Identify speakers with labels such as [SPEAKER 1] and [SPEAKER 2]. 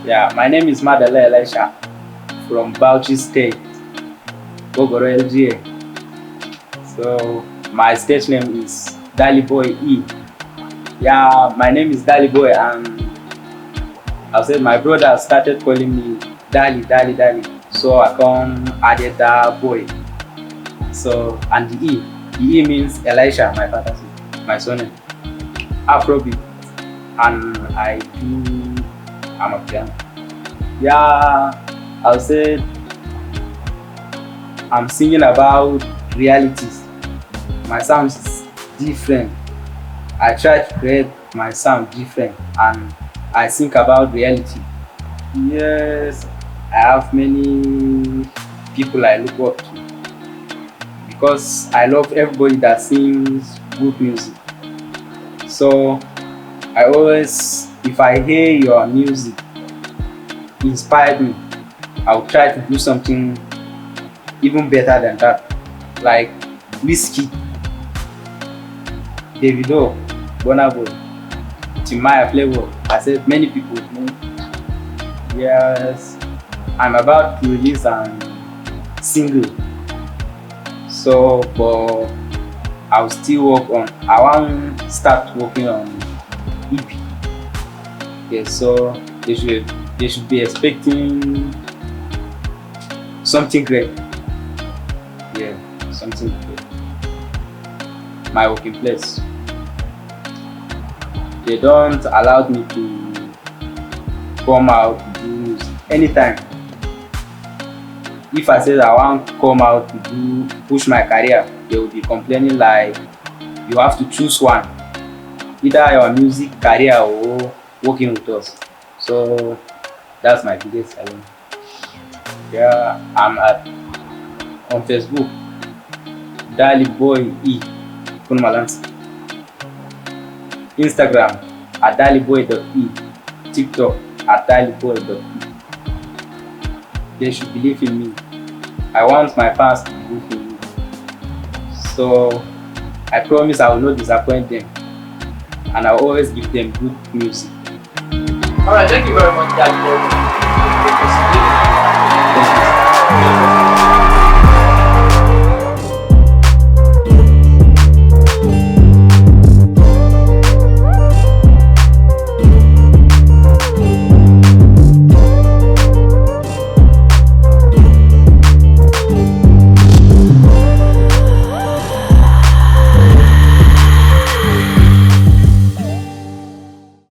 [SPEAKER 1] Yeah, my name is Madala Elisha from Bauchi State, Bogoro LGA. So my stage name is DALY Boy E. Yeah, my name is DALY Boy, and I said my brother started calling me Dali, Dali, Dali. So I come added that boy. So and the E means Elisha, my father's name, my son name. Afrobeat, and I do amapiano. Yeah, I'll say I'm singing about realities. My sound is different. I try to create my sound different, and I think about reality. Yes, I have many people I look up to because I love everybody that sings good music. So I always, if I hear your music inspired me, I'll try to do something even better than that. Like Whiskey, Davido, Burna Boy, Timaya Flavor. I said many people know. Yes, I'm about to release a single. So, but I'll still work on. I want to start working on EP. Yes, so they should be expecting something great. Yeah, something great. My working place. They don't allow me to come out to do music anytime. If I say I want to come out to do push my career, they will be complaining like you have to choose one, either your music career or working with us. So that's my biggest challenge. Yeah, I'm at on Facebook, DALY Boy E, Kunmalansi. Instagram at DALYBoy.e, TikTok at DALYBoy.e. They should believe in me. I want my fans to believe in me. So I promise I will not disappoint them, and I will always give them good music.
[SPEAKER 2] Alright, thank you very much, Daddy Boy.